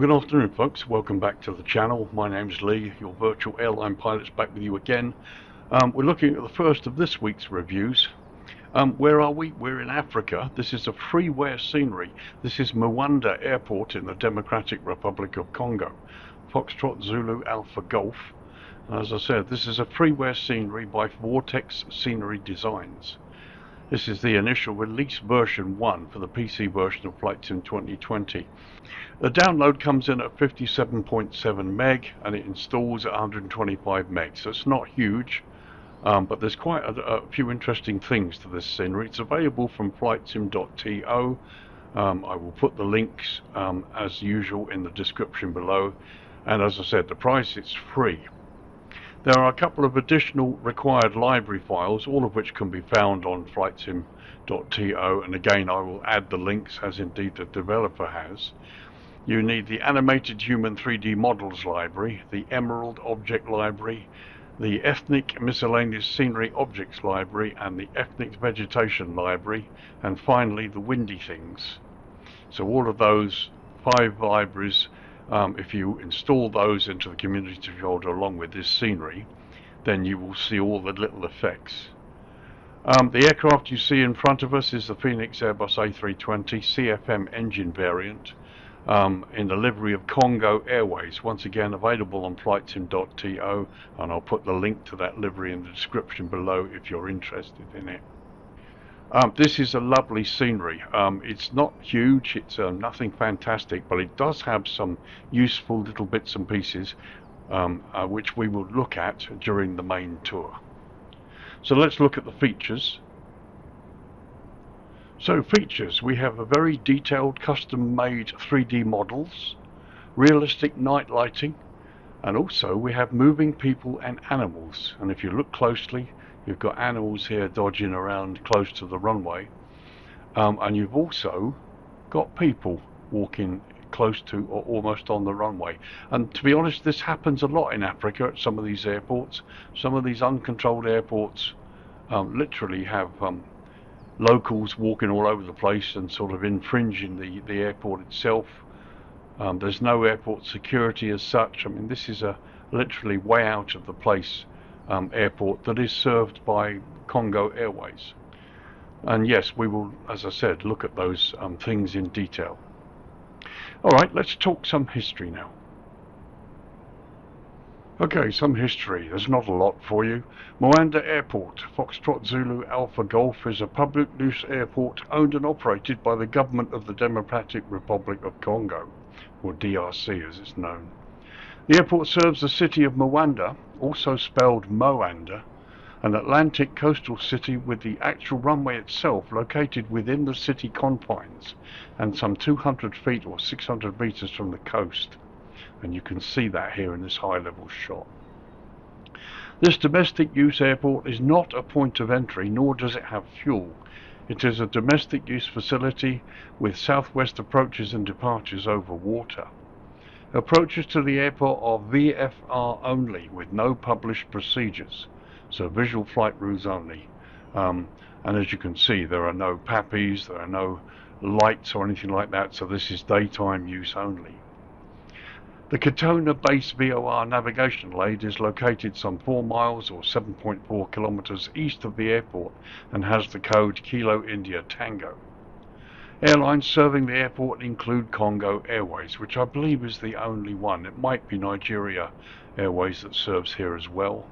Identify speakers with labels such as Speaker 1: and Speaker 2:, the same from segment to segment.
Speaker 1: Well, good afternoon, folks. Welcome back to the channel. My name's Lee, your virtual airline pilot's back with you again. We're looking at the first of this week's reviews. Where are we? We're in Africa. This is a FREEWARE scenery. This is MUANDA Airport in the Democratic Republic of Congo. Foxtrot Zulu Alpha Golf. As I said, this is a FREEWARE scenery by Vortex Scenery Designs. This is the initial release version 1 for the PC version of Flightsim 2020. The download comes in at 57.7 meg and it installs at 125 meg, so it's not huge, but there's quite a few interesting things to this scenery. It's available from Flightsim.To. I will put the links as usual in the description below, and as I said, the price is free. There are a couple of additional required library files, all of which can be found on Flightsim.To, and again I will add the links as indeed the developer has. You need the Animated Human 3D Models Library, the Emerald Object Library, the Ethnic Miscellaneous Scenery Objects Library, and the Ethnic Vegetation Library, and finally the Windy Things. So all of those 5 libraries, if you install those into the community folder along with this scenery, then you will see all the little effects. The aircraft you see in front of us is the FENIX Airbus A320 CFM engine variant in the livery of Congo Airways, once again available on Flightsim.To, and I'll put the link to that livery in the description below if you're interested in it. This is a lovely scenery. It's not huge, it's nothing fantastic, but it does have some useful little bits and pieces which we will look at during the main tour. So let's look at the features. So features, we have a very detailed custom-made 3D models, realistic night lighting, and also we have moving people and animals. And if you look closely, you've got animals here dodging around close to the runway, and you've also got people walking close to or almost on the runway. And to be honest, this happens a lot in Africa at some of these airports. Some of these uncontrolled airports literally have locals walking all over the place and sort of infringing the airport itself. There's no airport security as such. I mean, this is a literally way out of the place airport that is served by Congo Airways. And yes, we will, as I said, look at those things in detail. Alright, let's talk some history now. Okay, some history. There's not a lot for you. MUANDA Airport, Foxtrot Zulu Alpha Golf, is a public use airport owned and operated by the government of the Democratic Republic of Congo, or DRC as it's known. The airport serves the city of MUANDA, also spelled Moanda, an Atlantic coastal city with the actual runway itself located within the city confines and some 200 feet or 600 meters from the coast. And you can see that here in this high level shot. This domestic use airport is not a point of entry, nor does it have fuel. It is a domestic use facility with southwest approaches and departures over water. Approaches to the airport are VFR only, with no published procedures, so visual flight routes only. And as you can see, there are no PAPIs, there are no lights or anything like that, so this is daytime use only. The Katona Base VOR navigation lane is located some 4 miles or 7.4 kilometers east of the airport and has the code Kilo India Tango. Airlines serving the airport include Congo Airways, which I believe is the only one. It might be Nigeria Airways that serves here as well.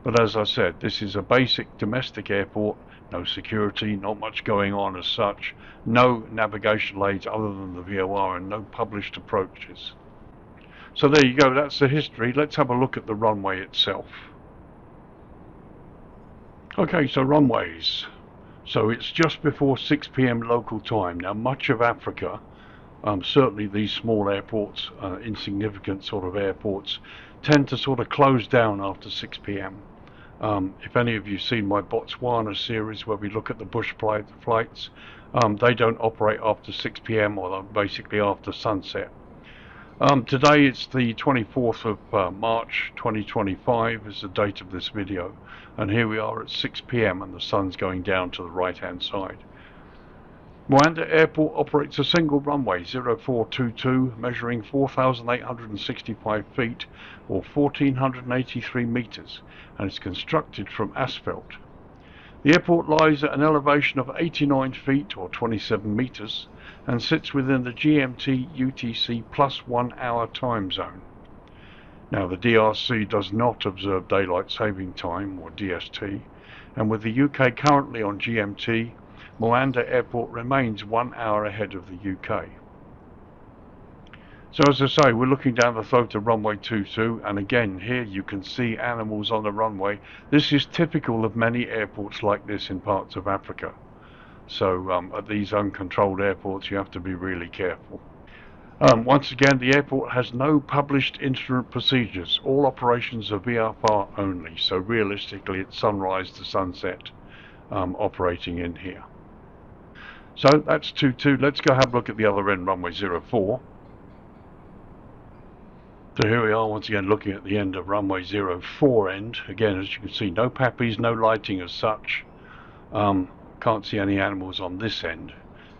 Speaker 1: But as I said, this is a basic domestic airport, no security, not much going on as such, no navigation lanes other than the VOR, and no published approaches. So there you go, that's the history. Let's have a look at the runway itself. Okay, so runways. So it's just before 6 p.m. local time. Now much of Africa, certainly these small airports, insignificant sort of airports, tend to sort of close down after 6 p.m. If any of you have seen my Botswana series where we look at the bush flights, they don't operate after 6 p.m. or basically after sunset. Today it's the 24th of March 2025 is the date of this video, and here we are at 6 p.m. and the sun's going down to the right hand side. MUANDA Airport operates a single runway 0422 measuring 4,865 feet or 1,483 meters and is constructed from asphalt. The airport lies at an elevation of 89 feet or 27 meters and sits within the GMT UTC plus 1 hour time zone. Now the DRC does not observe daylight saving time or DST, and with the UK currently on GMT, MUANDA Airport remains 1 hour ahead of the UK. So as I say, we're looking down the throat of runway 22, and again here you can see animals on the runway. This is typical of many airports like this in parts of Africa. So at these uncontrolled airports you have to be really careful. Once again, the airport has no published instrument procedures. All operations are VFR only, so realistically it's sunrise to sunset operating in here. So that's 22. Let's go have a look at the other end, runway 04. So here we are once again looking at the end of runway 04 end. Again, as you can see, no pappies, no lighting as such. Can't see any animals on this end.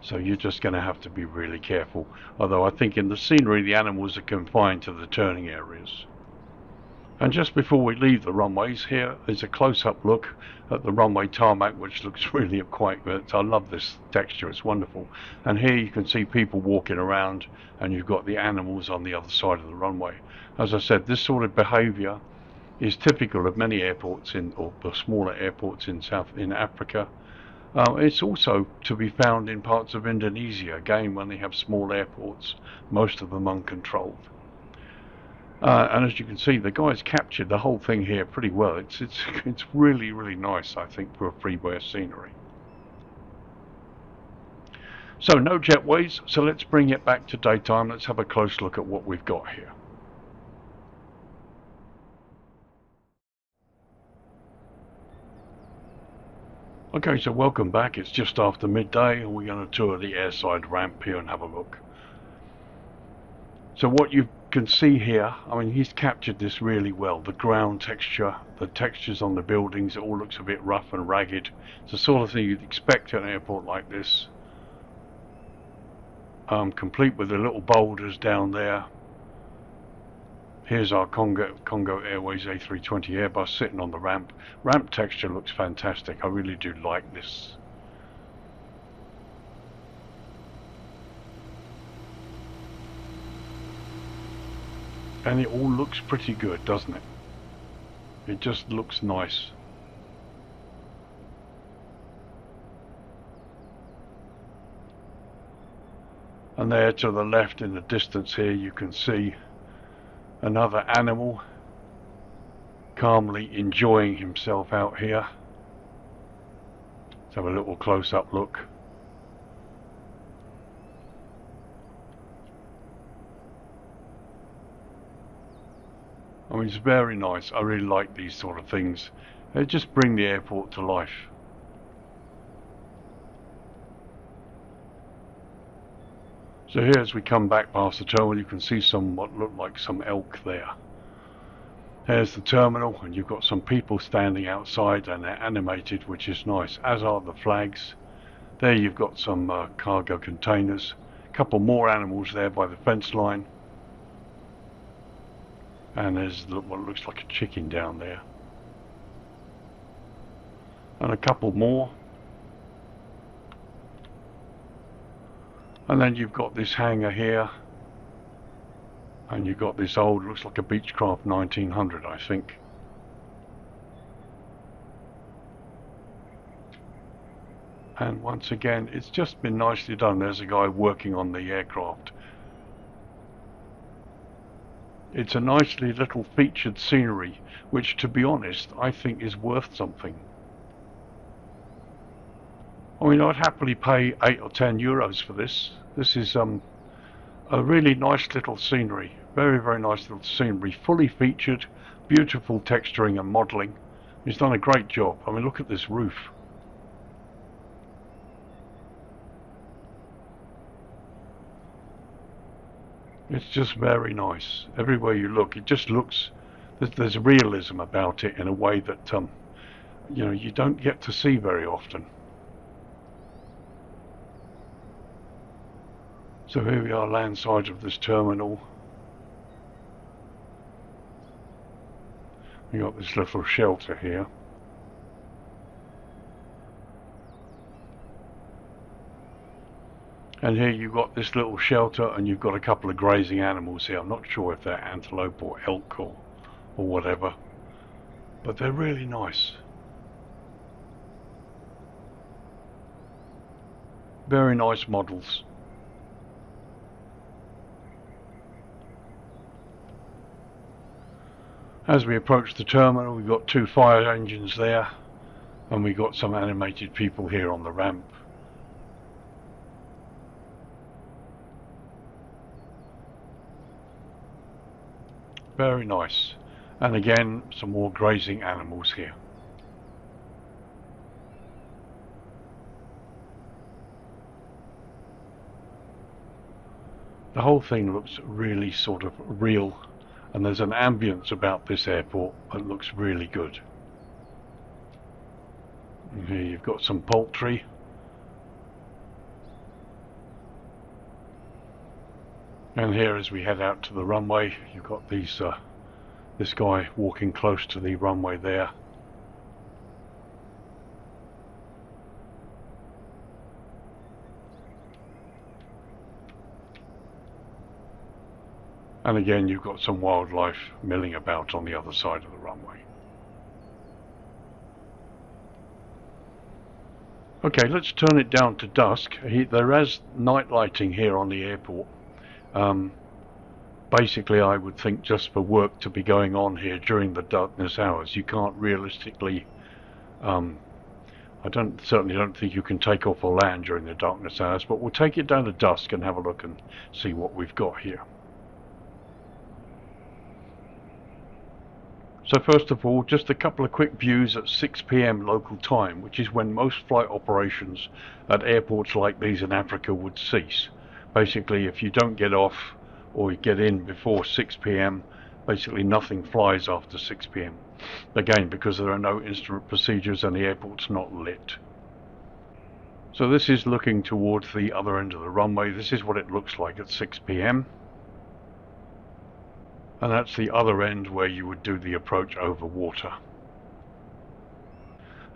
Speaker 1: So you're just going to have to be really careful. Although I think in the scenery the animals are confined to the turning areas. And just before we leave the runways, here is a close-up look at the runway tarmac, which looks really quite good. I love this texture, it's wonderful. And here you can see people walking around, and you've got the animals on the other side of the runway. As I said, this sort of behaviour is typical of many airports or the smaller airports in Africa. It's also to be found in parts of Indonesia, again when they have small airports, most of them uncontrolled. And as you can see, the guys captured the whole thing here pretty well. It's really, really nice, I think, for a FREEWARE scenery. So no jetways, so let's bring it back to daytime. Let's have a close look at what we've got here. Okay, so welcome back. It's just after midday and we're going to tour the airside ramp here and have a look. So what you can see here, I mean, he's captured this really well. The ground texture, the textures on the buildings, it all looks a bit rough and ragged. It's the sort of thing you'd expect at an airport like this. Complete with the little boulders down there. Here's our Congo Airways A320 Airbus sitting on the ramp. Ramp texture looks fantastic. I really do like this. And it all looks pretty good, doesn't it? It just looks nice. And there to the left in the distance here you can see another animal calmly enjoying himself out here. Let's have a little close-up look. I mean, it's very nice. I really like these sort of things. They just bring the airport to life. So here, as we come back past the terminal, you can see what look like some elk there. There's the terminal, and you've got some people standing outside, and they're animated, which is nice, as are the flags. There you've got some cargo containers. A couple more animals there by the fence line. And there's what looks like a chicken down there. And a couple more. And then you've got this hangar here. And you've got this old, looks like a Beechcraft 1900, I think. And once again, it's just been nicely done. There's a guy working on the aircraft. It's a nicely little featured scenery, which, to be honest, I think is worth something. I mean, I'd happily pay 8 or 10 euros for this. This is a really nice little scenery. Very, very nice little scenery. Fully featured, beautiful texturing and modelling. He's done a great job. I mean, look at this roof. It's just very nice. Everywhere you look, it just looks, there's realism about it in a way that you know, you don't get to see very often. So here we are, land side of this terminal. We got this little shelter here. And here you've got this little shelter, and you've got a couple of grazing animals here. I'm not sure if they're antelope or elk or whatever, but they're really nice. Very nice models. As we approach the terminal, we've got 2 fire engines there, and we've got some animated people here on the ramp. Very nice. And again, some more grazing animals here. The whole thing looks really sort of real, and there's an ambience about this airport that looks really good. And here you've got some poultry. And here, as we head out to the runway, you've got these this guy walking close to the runway there. And again, you've got some wildlife milling about on the other side of the runway. Okay, let's turn it down to dusk. There is night lighting here on the airport. Basically, I would think just for work to be going on here during the darkness hours. You can't realistically, I certainly don't think you can take off or land during the darkness hours, but we'll take it down to dusk and have a look and see what we've got here. So first of all, just a couple of quick views at 6 p.m. local time, which is when most flight operations at airports like these in Africa would cease. Basically, if you don't get off or you get in before 6 p.m, basically nothing flies after 6 p.m. Again, because there are no instrument procedures and the airport's not lit. So this is looking towards the other end of the runway. This is what it looks like at 6 p.m. And that's the other end where you would do the approach over water.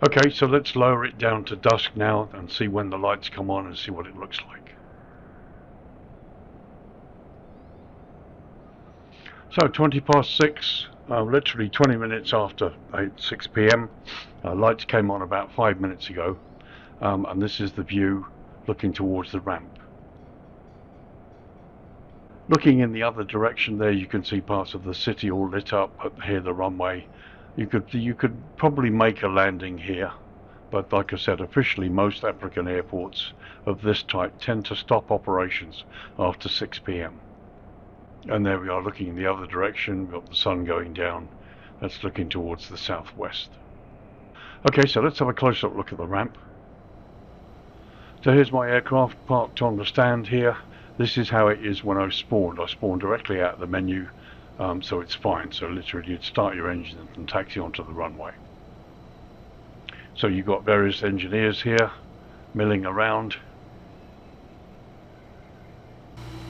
Speaker 1: Okay, so let's lower it down to dusk now and see when the lights come on and see what it looks like. So 20 past 6, literally 20 minutes after 6 p.m. Lights came on about 5 minutes ago, and this is the view looking towards the ramp. Looking in the other direction there, you can see parts of the city all lit up. Up here, the runway. You could probably make a landing here, but like I said, officially most African airports of this type tend to stop operations after 6 p.m. And there we are, looking in the other direction. We've got the sun going down. That's looking towards the southwest. Okay, so let's have a close-up look at the ramp. So here's my aircraft parked on the stand here. This is how it is when I spawned. I spawned directly out of the menu, so it's fine. So literally you'd start your engine and taxi onto the runway. So you've got various engineers here milling around.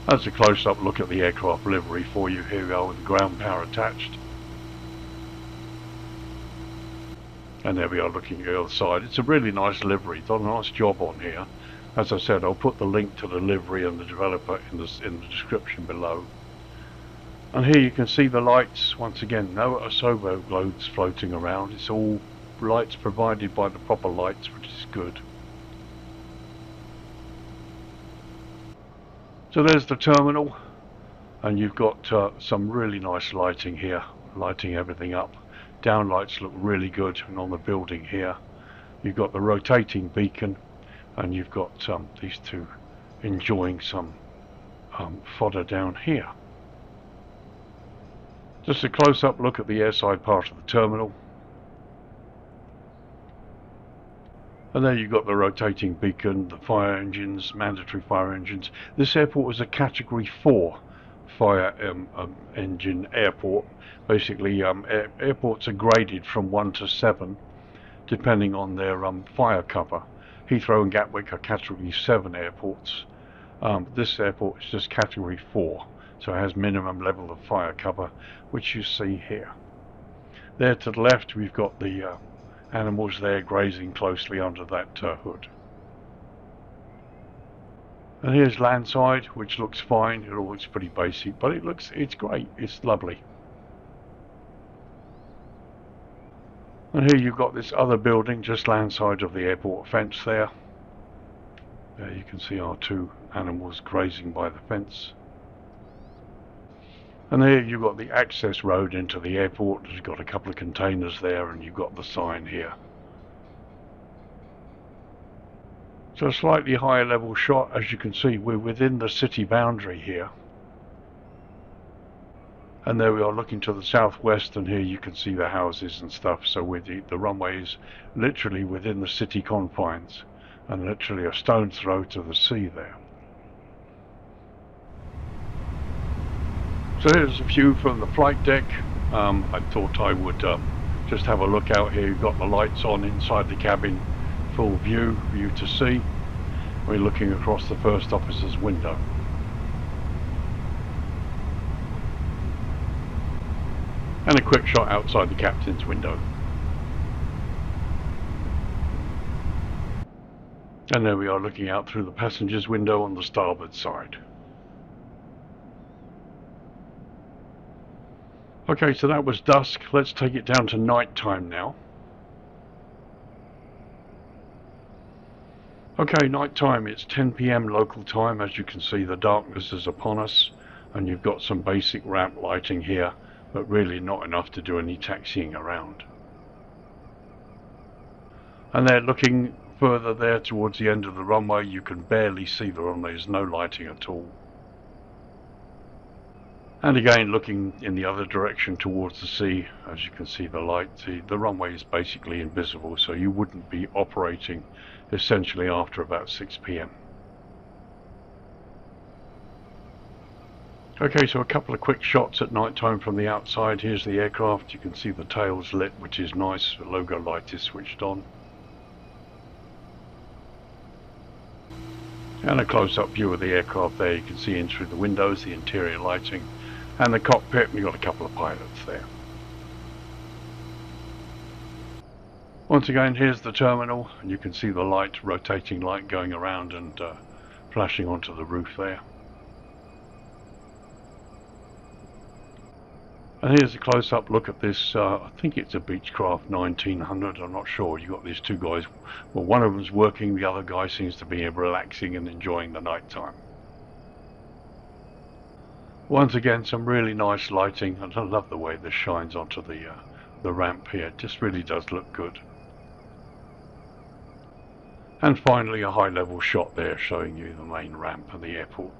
Speaker 1: That's a close-up look at the aircraft livery for you. Here we are with the ground power attached. And there we are looking at the other side. It's a really nice livery. Done a nice job on here. As I said, I'll put the link to the livery and the developer in the description below. And here you can see the lights. Once again, no Asobo globes floating around. It's all lights provided by the proper lights, which is good. So there's the terminal, and you've got some really nice lighting here, lighting everything up. Downlights look really good, and on the building here you've got the rotating beacon, and you've got these two enjoying some fodder down here. Just a close-up look at the airside part of the terminal. And there you've got the rotating beacon, the fire engines, mandatory fire engines. This airport was a Category 4 fire engine airport. Basically, airports are graded from 1 to 7, depending on their fire cover. Heathrow and Gatwick are Category 7 airports, This airport is just category 4, so it has minimum level of fire cover, which you see here. There to the left we've got the animals there grazing closely under that hood. And here's landside, which looks fine. It all looks pretty basic, but it's great, it's lovely. And here you've got this other building just landside of the airport fence there. There you can see our 2 animals grazing by the fence. And there you've got the access road into the airport. You've got a couple of containers there, and you've got the sign here. So a slightly higher level shot. As you can see, we're within the city boundary here. And there we are looking to the southwest, and here you can see the houses and stuff. So the runway is literally within the city confines, and literally a stone's throw to the sea there. So here's a view from the flight deck. I thought I would just have a look out here. You've got the lights on inside the cabin, full view to see. We're looking across the first officer's window. And a quick shot outside the captain's window. And there we are looking out through the passenger's window on the starboard side. Okay, so that was dusk. Let's take it down to night time now. Okay, night time, it's 10 PM local time. As you can see, the darkness is upon us, and you've got some basic ramp lighting here, but really not enough to do any taxiing around. And they're looking further there towards the end of the runway. You can barely see the runway, there's no lighting at all. And again, looking in the other direction towards the sea, as you can see the light, the runway is basically invisible, so you wouldn't be operating essentially after about 6 PM. Okay, so a couple of quick shots at night time from the outside. Here's the aircraft. You can see the tails lit, which is nice. The logo light is switched on. And a close-up view of the aircraft there. You can see in through the windows, the interior lighting, and the cockpit. We've got a couple of pilots there. Once again, here's the terminal, and you can see the light, rotating light going around and flashing onto the roof there. And here's a close-up look at this, I think it's a Beechcraft 1900, I'm not sure. You've got these 2 guys, well, one of them's working, the other guy seems to be relaxing and enjoying the night time. Once again, some really nice lighting, and I love the way this shines onto the ramp here. It just really does look good. And finally, a high-level shot there showing you the main ramp of the airport.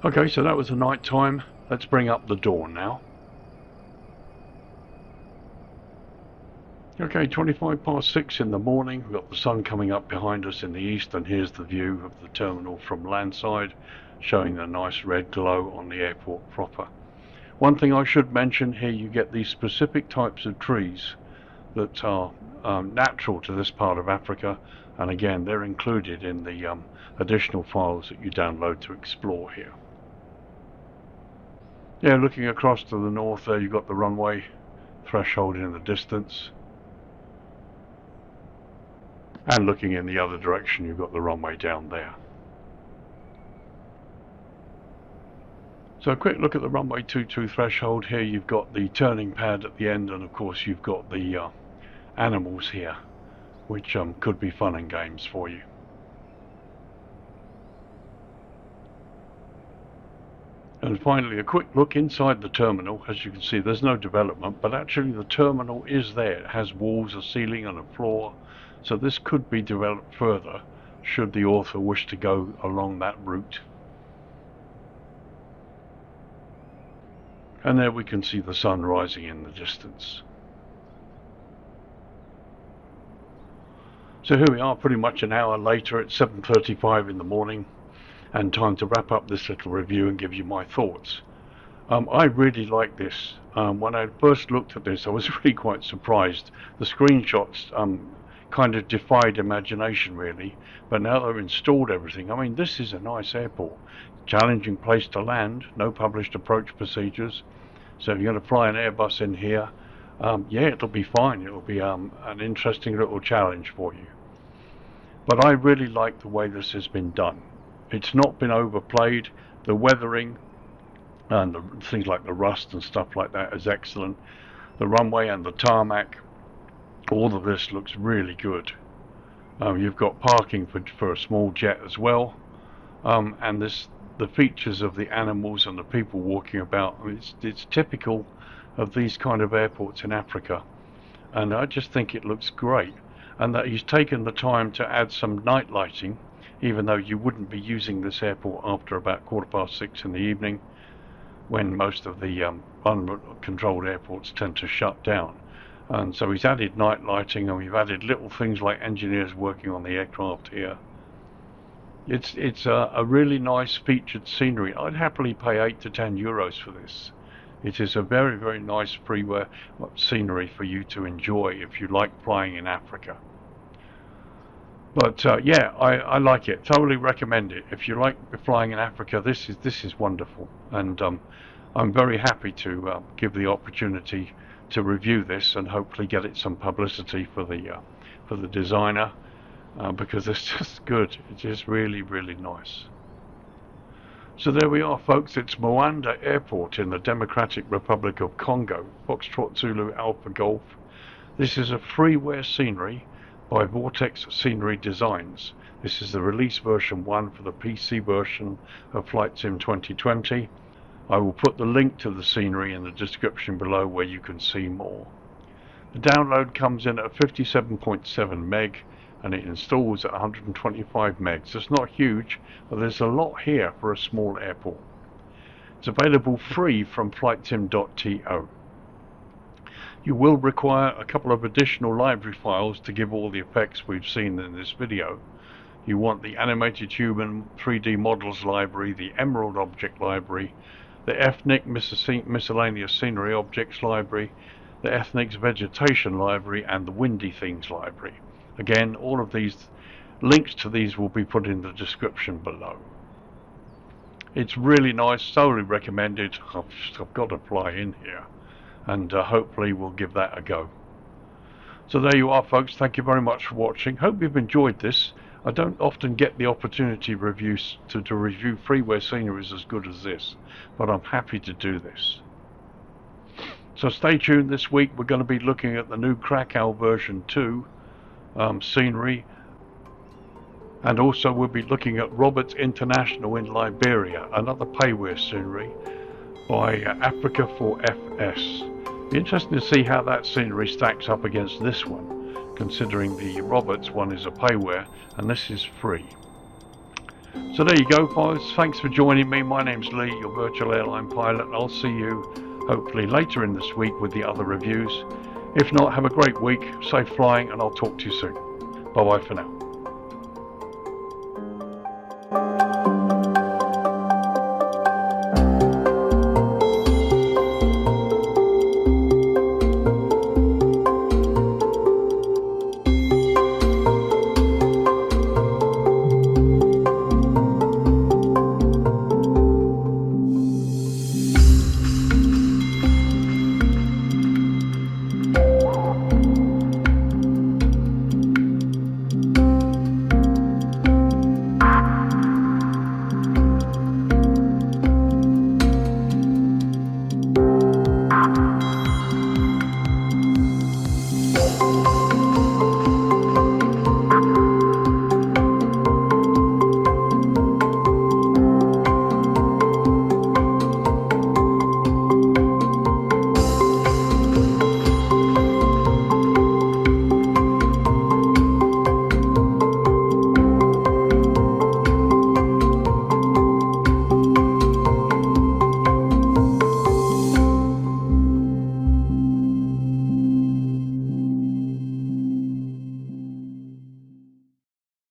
Speaker 1: Okay, so that was the night time. Let's bring up the dawn now. Okay, 25 past 6 in the morning. We've got the sun coming up behind us in the east, and here's the view of the terminal from landside, showing the nice red glow on the airport proper. One thing I should mention here, you get these specific types of trees that are natural to this part of Africa, and again, they're included in the additional files that you download to explore here. Yeah, looking across to the north there, you've got the runway threshold in the distance. And looking in the other direction, you've got the runway down there. So a quick look at the runway 22 threshold. Here you've got the turning pad at the end, and of course you've got the animals here, which could be fun and games for you. And finally, a quick look inside the terminal. As you can see, there's no development, but actually the terminal is there. It has walls, a ceiling and a floor, so this could be developed further should the author wish to go along that route. And there we can see the sun rising in the distance. So here we are, pretty much an hour later. It's 7:35 in the morning, and time to wrap up this little review and give you my thoughts. I really like this. When I first looked at this, I was really quite surprised. The screenshots kind of defied imagination really, but now they've installed everything. I mean, this is a nice airport, challenging place to land, no published approach procedures, so if you're going to fly an Airbus in here, yeah, it'll be fine. It'll be an interesting little challenge for you. But I really like the way this has been done. It's not been overplayed. The weathering and things like the rust and stuff like that is excellent. The runway and the tarmac, all of this looks really good. You've got parking for a small jet as well, and the features of the animals and the people walking about, it's typical of these kind of airports in Africa, and I just think it looks great. And that he's taken the time to add some night lighting, even though you wouldn't be using this airport after about 6:15 in the evening, when most of the uncontrolled airports tend to shut down. And so he's added night lighting, and we've added little things like engineers working on the aircraft here. It's a really nice featured scenery. I'd happily pay 8 to 10 euros for this. It is a very, very nice freeware scenery for you to enjoy if you like flying in Africa. But yeah, I like it. Totally recommend it. If you like flying in Africa, this is wonderful, and I'm very happy to give the opportunity to review this and hopefully get it some publicity for the designer, because it's just good. It's just really, really nice. So there we are, folks. It's MUANDA Airport in the Democratic Republic of Congo, Foxtrot Zulu Alpha Golf. This is a freeware scenery by Vortex Scenery Designs. This is the release version 1 for the PC version of Flightsim 2020. I will put the link to the scenery in the description below where you can see more. The download comes in at 57.7 meg, and it installs at 125 megs. It's not huge, but there's a lot here for a small airport. It's available free from Flightsim.To. You will require a couple of additional library files to give all the effects we've seen in this video. You want the Animated Human 3D Models library, the Emerald Object library, the FENIX Miscellaneous Scenery Objects library, the FENIX Vegetation library, and the Windy Things library. Again, all of these links to these will be put in the description below. It's really nice, totally recommended. I've got to fly in here, and hopefully we'll give that a go. So there you are, folks. Thank you very much for watching. Hope you've enjoyed this. I don't often get the opportunity to review freeware sceneries as good as this, but I'm happy to do this. So stay tuned. This week we're going to be looking at the new Krakow version 2 scenery, and also we'll be looking at Roberts International in Liberia, another payware scenery by Africa for FS. Be interesting to see how that scenery stacks up against this one, considering the Roberts one is a payware and this is free. So there you go, guys. Thanks for joining me. My name's Lee, your virtual airline pilot. I'll see you hopefully later in this week with the other reviews. If not, have a great week, safe flying, and I'll talk to you soon. Bye bye for now.